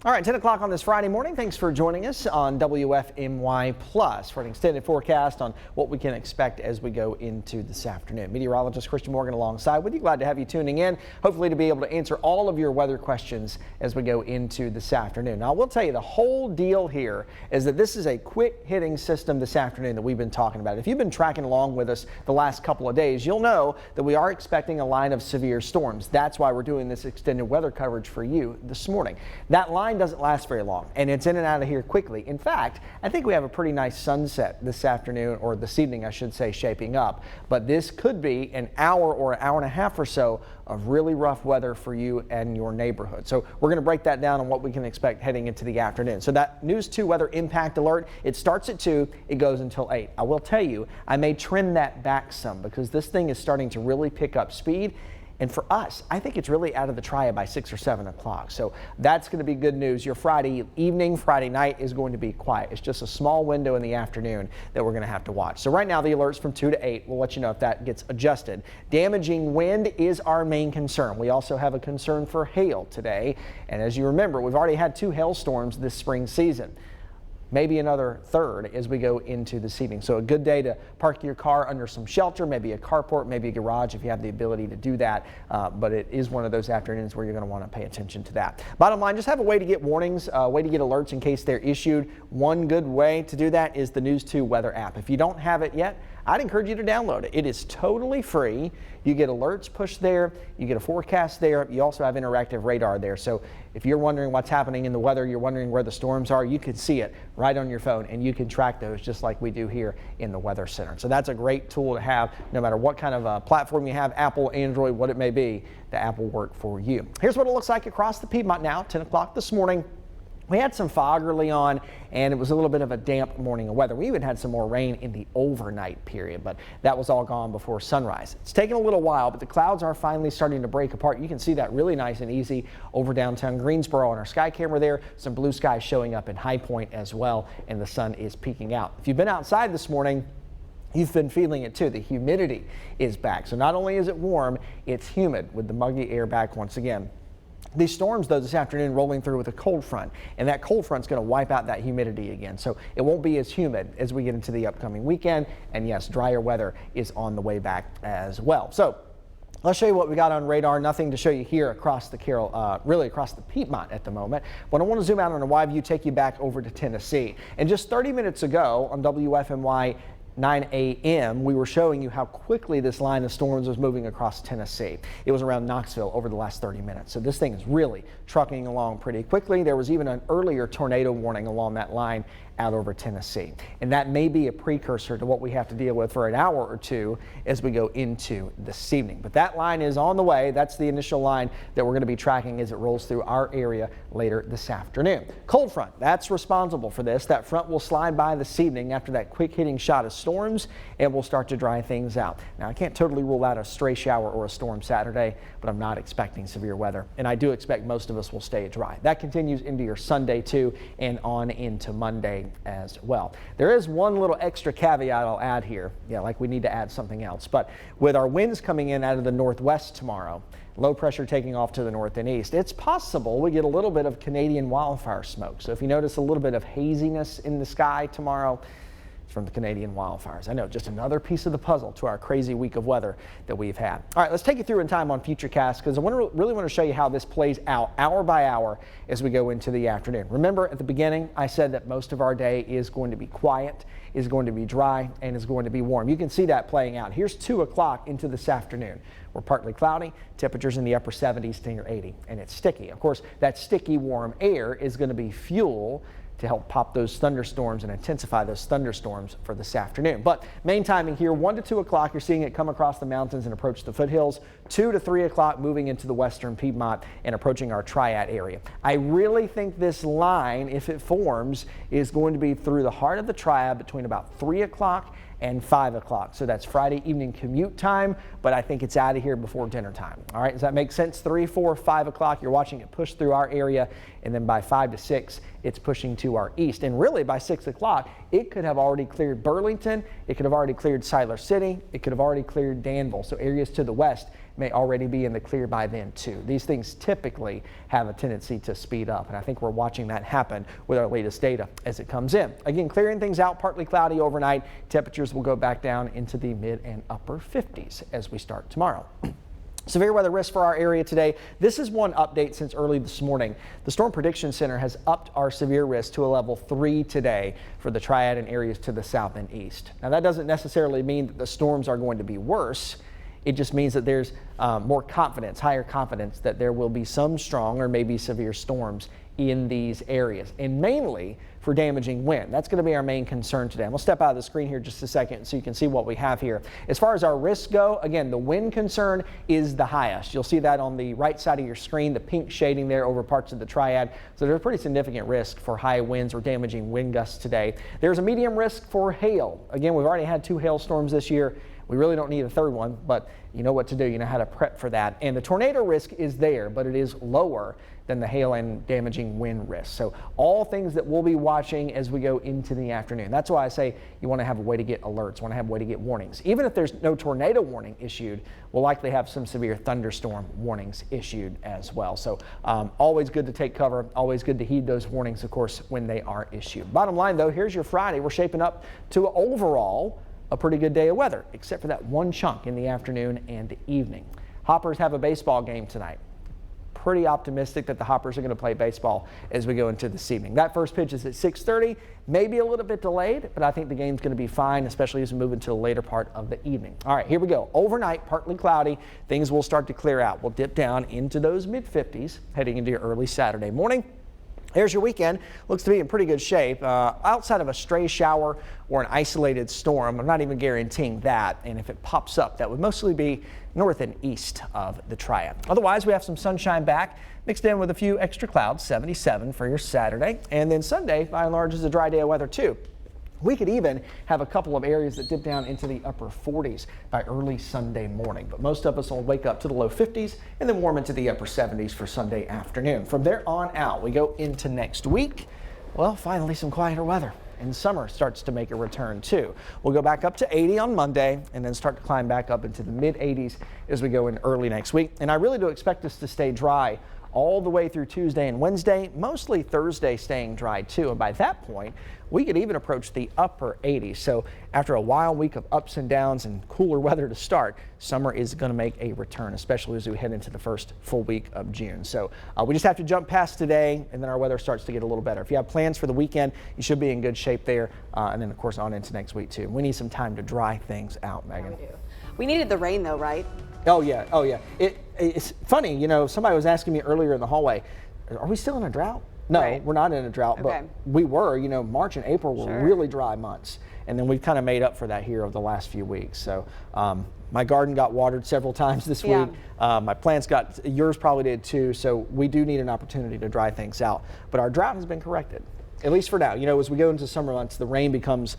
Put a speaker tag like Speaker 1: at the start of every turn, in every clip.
Speaker 1: All right, 10 o'clock on this Friday morning. Thanks for joining us on WFMY Plus for an extended forecast on what we can expect as we go into this afternoon. Meteorologist Christian Morgan alongside with you. Glad to have you tuning in. Hopefully to be able to answer all of your weather questions as we go into this afternoon. Now, I will tell you the whole deal here is that this is a quick hitting system this afternoon that we've been talking about. If you've been tracking along with us the last couple of days, you'll know that we are expecting a line of severe storms. That's why we're doing this extended weather coverage for you this morning. That line doesn't last very long, and it's in and out of here quickly. In fact, I think we have a pretty nice sunset this afternoon, or this evening I should say, shaping up, but this could be an hour or an hour and a half or so of really rough weather for you and your neighborhood. So we're going to break that down on what we can expect heading into the afternoon. So that News 2 weather impact alert, it starts at 2, it goes until 8. I will tell you, I may trim that back some because this thing is starting to really pick up speed. And for us, I think it's really out of the triad by 6 or 7 o'clock. So that's going to be good news. Your Friday evening, Friday night is going to be quiet. It's just a small window in the afternoon that we're going to have to watch. So right now, the alert's from 2 to 8. We'll let you know if that gets adjusted. Damaging wind is our main concern. We also have a concern for hail today. And as you remember, we've already had 2 hailstorms this spring season. Maybe another third as we go into this evening. So a good day to park your car under some shelter, maybe a carport, maybe a garage if you have the ability to do that. But it is one of those afternoons where you're going to want to pay attention to that. Bottom line, just have a way to get warnings, a way to get alerts in case they're issued. One good way to do that is the News 2 weather app. If you don't have it yet, I'd encourage you to download it. It is totally free. You get alerts pushed there. You get a forecast there. You also have interactive radar there. So if you're wondering what's happening in the weather, you're wondering where the storms are, you can see it right on your phone and you can track those just like we do here in the Weather Center. So that's a great tool to have no matter what kind of platform you have, Apple, Android, what it may be, the app will work for you. Here's what it looks like across the Piedmont now, 10 o'clock this morning. We had some fog early on, and it was a little bit of a damp morning of weather. We even had some more rain in the overnight period, but that was all gone before sunrise. It's taken a little while, but the clouds are finally starting to break apart. You can see that really nice and easy over downtown Greensboro on our sky camera there. Some blue skies showing up in High Point as well, and the sun is peeking out. If you've been outside this morning, you've been feeling it too. The humidity is back. So not only is it warm, it's humid with the muggy air back once again. These storms, though, this afternoon rolling through with a cold front, and that cold front's going to wipe out that humidity again. So it won't be as humid as we get into the upcoming weekend. And yes, drier weather is on the way back as well. So let's show you what we got on radar. Nothing to show you here across the really across the Piedmont at the moment. But I want to zoom out on a wide view, take you back over to Tennessee. And just 30 minutes ago on WFMY 9 a.m. we were showing you how quickly this line of storms was moving across Tennessee. It was around Knoxville over the last 30 minutes. So this thing is really trucking along pretty quickly. There was even an earlier tornado warning along that line out over Tennessee. And that may be a precursor to what we have to deal with for an hour or two as we go into this evening. But that line is on the way. That's the initial line that we're going to be tracking as it rolls through our area later this afternoon. Cold front, that's responsible for this. That front will slide by this evening after that quick hitting shot of storms, and we'll start to dry things out. Now, I can't totally rule out a stray shower or a storm Saturday, but I'm not expecting severe weather, and I do expect most of us will stay dry. That continues into your Sunday too, and on into Monday as well. There is one little extra caveat I'll add here. Yeah, like we need to add something else. But with our winds coming in out of the northwest tomorrow, low pressure taking off to the north and east, it's possible we get a little bit of Canadian wildfire smoke. So if you notice a little bit of haziness in the sky tomorrow, from the Canadian wildfires. I know, just another piece of the puzzle to our crazy week of weather that we've had. All right, let's take you through in time on Futurecast because I really want to show you how this plays out hour by hour as we go into the afternoon. Remember at the beginning, I said that most of our day is going to be quiet, is going to be dry, and is going to be warm. You can see that playing out. Here's 2 o'clock into this afternoon. We're partly cloudy, temperatures in the upper 70s to near 80, and it's sticky. Of course, that sticky warm air is going to be fuel to help pop those thunderstorms and intensify those thunderstorms for this afternoon. But main timing here, 1 to 2 o'clock, you're seeing it come across the mountains and approach the foothills. 2 to 3 o'clock moving into the western Piedmont and approaching our Triad area. I really think this line, if it forms, is going to be through the heart of the Triad between about 3 o'clock and 5 o'clock. So that's Friday evening commute time, but I think it's out of here before dinner time. All right, does that make sense? 3, 4, 5 o'clock, you're watching it push through our area, and then by 5 to 6, it's pushing to our east. And really by 6 o'clock, it could have already cleared Burlington, it could have already cleared Siler City, it could have already cleared Danville. So areas to the west may already be in the clear by then too. These things typically have a tendency to speed up, and I think we're watching that happen with our latest data as it comes in. Again, clearing things out, partly cloudy overnight. Temperatures will go back down into the mid and upper 50s as we start tomorrow. Severe weather risk for our area today. This is one update since early this morning. The Storm Prediction Center has upped our severe risk to a level 3 today for the Triad and areas to the south and east. Now, that doesn't necessarily mean that the storms are going to be worse. It just means that there's more confidence, higher confidence that there will be some strong or maybe severe storms in these areas, and mainly for damaging wind. That's going to be our main concern today. I'm going to step out of the screen here just a second so you can see what we have here. As far as our risks go, again, the wind concern is the highest. You'll see that on the right side of your screen, the pink shading there over parts of the Triad. So there's a pretty significant risk for high winds or damaging wind gusts today. There's a medium risk for hail. Again, we've already had 2 hailstorms this year. We really don't need a third one, but you know what to do. You know how to prep for that. And the tornado risk is there, but it is lower than the hail and damaging wind risk. So all things that we'll be watching as we go into the afternoon. That's why I say you want to have a way to get alerts, want to have a way to get warnings. Even if there's no tornado warning issued, we'll likely have some severe thunderstorm warnings issued as well. So always good to take cover, always good to heed those warnings, of course, when they are issued. Bottom line, though, here's your Friday. We're shaping up to overall a pretty good day of weather, except for that one chunk in the afternoon and the evening. Hoppers have a baseball game tonight. Pretty optimistic that the Hoppers are going to play baseball as we go into this evening. That first pitch is at 6:30, maybe a little bit delayed, but I think the game's going to be fine, especially as we move into the later part of the evening. All right, here we go. Overnight, partly cloudy. Things will start to clear out. We'll dip down into those mid-50s heading into your early Saturday morning. There's your weekend. Looks to be in pretty good shape. Outside of a stray shower or an isolated storm, I'm not even guaranteeing that. And if it pops up, that would mostly be north and east of the Triad. Otherwise, we have some sunshine back mixed in with a few extra clouds, 77 for your Saturday. And then Sunday, by and large, is a dry day of weather too. We could even have a couple of areas that dip down into the upper 40s by early Sunday morning. But most of us will wake up to the low 50s and then warm into the upper 70s for Sunday afternoon. From there on out, we go into next week. Well, finally some quieter weather. And summer starts to make a return too. We'll go back up to 80 on Monday and then start to climb back up into the mid 80s as we go in early next week. And I really do expect us to stay dry all the way through Tuesday and Wednesday, mostly Thursday staying dry too. And by that point, we could even approach the upper 80s. So after a wild week of ups and downs and cooler weather to start, summer is going to make a return, especially as we head into the first full week of June. So we just have to jump past today, and then our weather starts to get a little better. If you have plans for the weekend, you should be in good shape there. And then, of course, on into next week too. We need some time to dry things out, Megan.
Speaker 2: We do. We needed the rain though, right?
Speaker 1: Oh yeah, oh yeah. It's funny, you know, somebody was asking me earlier in the hallway, are we still in a drought? No,
Speaker 2: right.
Speaker 1: We're not in a drought,
Speaker 2: Okay.
Speaker 1: but we were, you know, March and April were
Speaker 2: Sure.
Speaker 1: really dry months. And then we've kind of made up for that here over the last few weeks. So my garden got watered several times this
Speaker 2: Yeah.
Speaker 1: week. My plants yours probably did too. So we do need an opportunity to dry things out. But our drought has been corrected. At least for now. You know, as we go into summer months, the rain becomes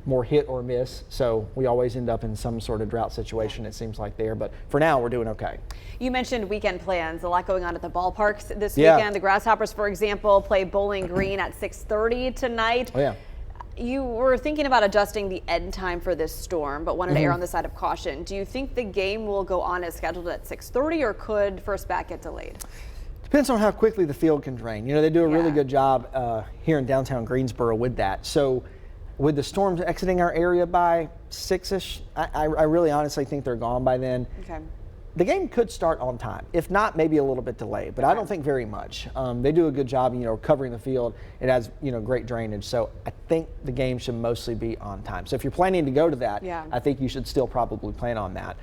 Speaker 1: more hit or miss. So we always end up in some sort of drought situation, it seems like there. But for now, we're doing okay.
Speaker 2: You mentioned weekend plans. A lot going on at the ballparks this
Speaker 1: Yeah.
Speaker 2: weekend. The Grasshoppers, for example, play Bowling Green at 6:30 tonight.
Speaker 1: Oh, yeah.
Speaker 2: You were thinking about adjusting the end time for this storm, but wanted to err on the side of caution. Do you think the game will go on as scheduled at 6:30, or could first bat get delayed?
Speaker 1: Depends on how quickly the field can drain. You know, they do a really
Speaker 2: Yeah.
Speaker 1: good job here in downtown Greensboro with that. So with the storms exiting our area by 6-ish, I really honestly think they're gone by then.
Speaker 2: Okay.
Speaker 1: The game could start on time. If not, maybe a little bit delayed, but I don't think very much. They do a good job, you know, covering the field. It has, you know, great drainage. So I think the game should mostly be on time. So if you're planning to go to that,
Speaker 2: Yeah.
Speaker 1: I think you should still probably plan on that.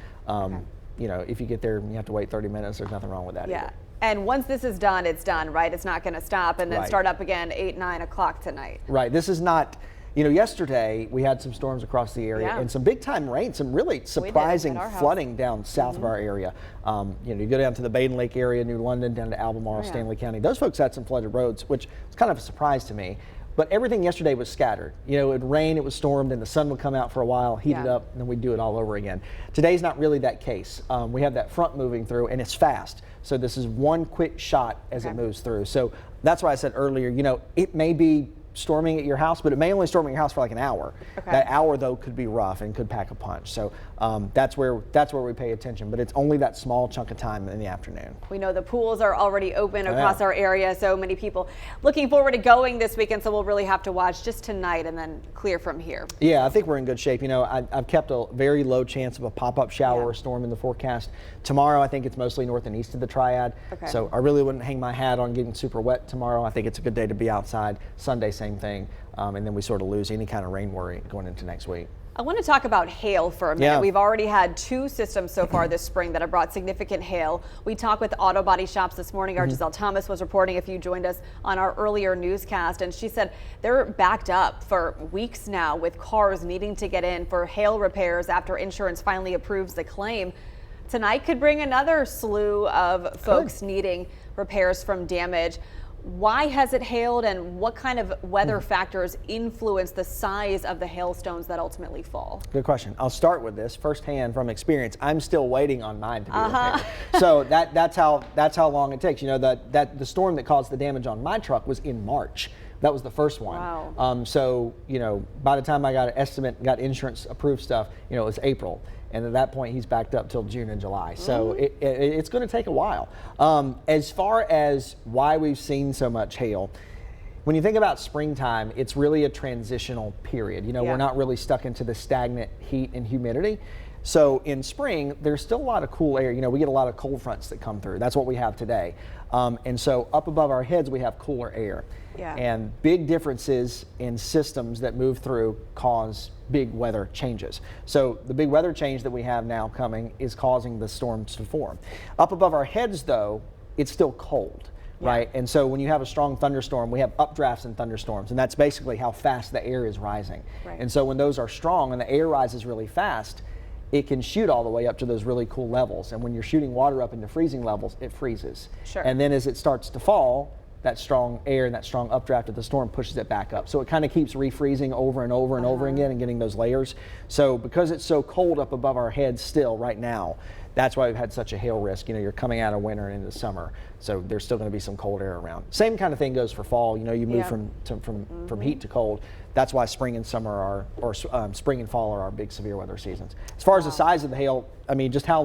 Speaker 1: You know, if you get there and you have to wait 30 minutes, there's nothing wrong with that
Speaker 2: Yeah.
Speaker 1: either.
Speaker 2: And once this is done, it's done, right? It's not going to stop and then
Speaker 1: Right.
Speaker 2: start up again 8, 9 o'clock tonight.
Speaker 1: Right. This is not, you know, yesterday we had some storms across the area
Speaker 2: Yeah.
Speaker 1: and some big time rain, some really surprising
Speaker 2: at our house.
Speaker 1: flooding down south of our area. You know, you go down to the Baden Lake area, New London, down to Albemarle,
Speaker 2: yeah.
Speaker 1: Stanley County. Those folks had some flooded roads, which was kind of a surprise to me. But everything yesterday was scattered. You know, it would rain, it was stormed, and the sun would come out for a while, heat it
Speaker 2: Yeah.
Speaker 1: up, and then we'd do it all over again. Today's not really that case. We have that front moving through, and it's fast. So this is one quick shot as it
Speaker 2: Okay.
Speaker 1: moves through. So that's why I said earlier, you know, it may be storming at your house, but it may only storm at your house for like an hour.
Speaker 2: Okay.
Speaker 1: That hour though could be rough and could pack a punch. So that's where we pay attention, but it's only that small chunk of time in the afternoon.
Speaker 2: We know the pools are already open across our area, so many people looking forward to going this weekend, so we'll really have to watch just tonight and then clear from here.
Speaker 1: Yeah, I think we're in good shape. You know, I've kept a very low chance of a pop-up shower or storm in the forecast. Tomorrow, I think it's mostly north and east of the triad.
Speaker 2: Okay.
Speaker 1: So I really wouldn't hang my hat on getting super wet tomorrow. I think it's a good day to be outside. Sunday, same thing. And then we sort of lose any kind of rain worry going into next week.
Speaker 2: I want to talk about hail for a minute.
Speaker 1: Yeah.
Speaker 2: We've already had 2 systems so far this spring that have brought significant hail. We talked with auto body shops this morning. Our Giselle Thomas was reporting if you joined us on our earlier newscast, and she said they're backed up for weeks now with cars needing to get in for hail repairs after insurance finally approves the claim. Tonight could bring another slew of folks needing repairs from damage. Why has it hailed, and what kind of weather factors influence the size of the hailstones that ultimately fall?
Speaker 1: Good question. I'll start with this firsthand from experience. I'm still waiting on mine to be repaired. So that's how long it takes. You know, the storm that caused the damage on my truck was in March. That was the first one.
Speaker 2: Wow.
Speaker 1: So, you know, by the time I got an estimate, got insurance approved stuff, you know, it was April. And at that point, he's backed up till June and July. So it's going to take a while. As far as why we've seen so much hail, when you think about springtime, it's really a transitional period. You know, we're not really stuck into the stagnant heat and humidity. So in spring, there's still a lot of cool air. You know, we get a lot of cold fronts that come through. That's what we have today. And so up above our heads, we have cooler air.
Speaker 2: Yeah.
Speaker 1: And big differences in systems that move through cause big weather changes. So the big weather change that we have now coming is causing the storms to form. Up above our heads, though, it's still cold. Right. And so when you have a strong thunderstorm, we have updrafts and thunderstorms, and that's basically how fast the air is rising.
Speaker 2: Right.
Speaker 1: And so when those are strong and the air rises really fast, it can shoot all the way up to those really cool levels. And when you're shooting water up into freezing levels, it freezes.
Speaker 2: Sure.
Speaker 1: And then as it starts to fall, that strong air and that strong updraft of the storm pushes it back up. So it kind of keeps refreezing over and over and over again and getting those layers. So because it's so cold up above our heads still right now, that's why we've had such a hail risk. You know, you're coming out of winter and into summer, so there's still going to be some cold air around. Same kind of thing goes for fall. You know, you move from heat to cold. That's why spring and summer spring and fall are our big severe weather seasons. As far as the size of the hail, I mean, just how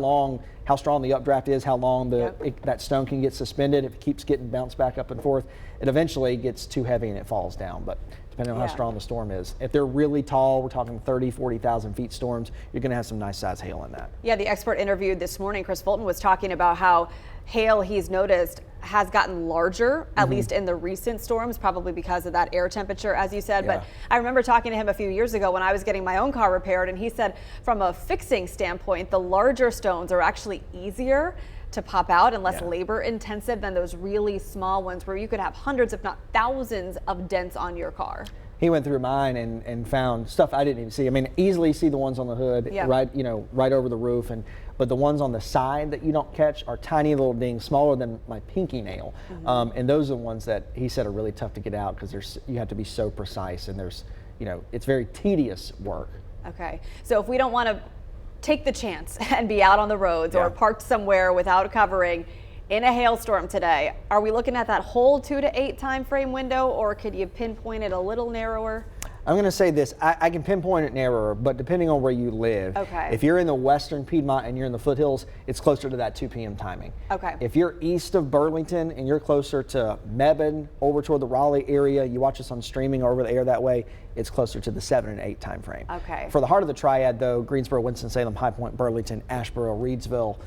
Speaker 1: strong the updraft is, how long that stone can get suspended. If it keeps getting bounced back up and forth, it eventually gets too heavy and it falls down. But depending on how strong the storm is. If they're really tall, we're talking 30, 40,000 feet storms, you're going to have some nice size hail in that. Yeah,
Speaker 2: the expert interviewed this morning, Chris Fulton, was talking about how hail he's noticed has gotten larger, at least in the recent storms, probably because of that air temperature, as you said. But I remember talking to him a few years ago when I was getting my own car repaired, and he said from a fixing standpoint, the larger stones are actually easier to pop out and less labor intensive than those really small ones where you could have hundreds, if not thousands, of dents on your car.
Speaker 1: He went through mine and found stuff I didn't even see. I mean, easily see the ones on the hood, right over the roof, but the ones on the side that you don't catch are tiny little dings, smaller than my pinky nail. And those are the ones that he said are really tough to get out because you have to be so precise, and it's very tedious work.
Speaker 2: Okay, so if we don't want to take the chance and be out on the roads or parked somewhere without covering in a hailstorm today, are we looking at that whole 2 to 8 time frame window, or could you pinpoint it a little narrower?
Speaker 1: I'm going to say this, I can pinpoint it narrower, but depending on where you live, if you're in the western Piedmont and you're in the foothills, it's closer to that 2 p.m. timing. If you're east of Burlington and you're closer to Mebane, over toward the Raleigh area, you watch us on streaming or over the air that way, it's closer to the 7 and 8 time frame. For the heart of the triad, though, Greensboro, Winston-Salem, High Point, Burlington, Asheboro, Reidsville,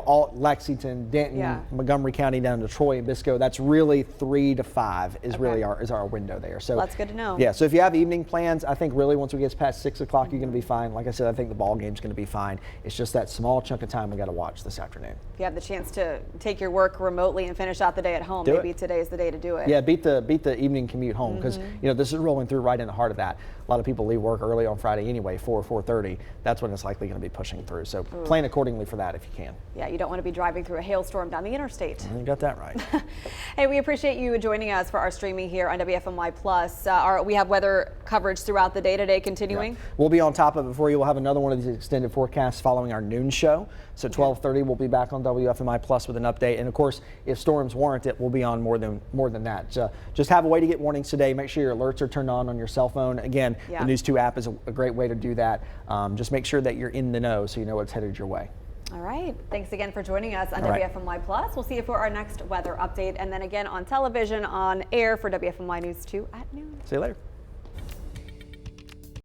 Speaker 1: all Lexington, Denton, Montgomery County down to Troy and Biscoe, that's really 3 to 5 is really our window there. So
Speaker 2: that's good to know.
Speaker 1: Yeah, so if you have evening plans, I think really once we get past 6 o'clock, you're going to be fine. Like I said, I think the ball game's going to be fine. It's just that small chunk of time we got to watch this afternoon.
Speaker 2: If you have the chance to take your work remotely and finish out the day at home, maybe today's the day to do it.
Speaker 1: Yeah, beat the evening commute home, because this is rolling through right in the heart of that. A lot of people leave work early on Friday anyway, 4:30. That's when it's likely going to be pushing through. So plan accordingly for that if you can. can.
Speaker 2: Yeah, you don't want to be driving through a hailstorm down the interstate.
Speaker 1: You got that right.
Speaker 2: Hey, we appreciate you joining us for our streaming here on WFMY Plus. We have weather coverage throughout the day today continuing.
Speaker 1: Yeah. We'll be on top of it for you. We'll have another one of these extended forecasts following our noon show. So 12:30, we'll be back on WFMI Plus with an update. And of course, if storms warrant it, we'll be on more than that. Just have a way to get warnings today. Make sure your alerts are turned on your cell phone. Again, the News 2 app is a great way to do that. Just make sure that you're in the know so you know what's headed your way.
Speaker 2: All right. Thanks again for joining us on WFMY Plus. We'll see you for our next weather update and then again on television on air for WFMY News 2 at noon.
Speaker 1: See you later.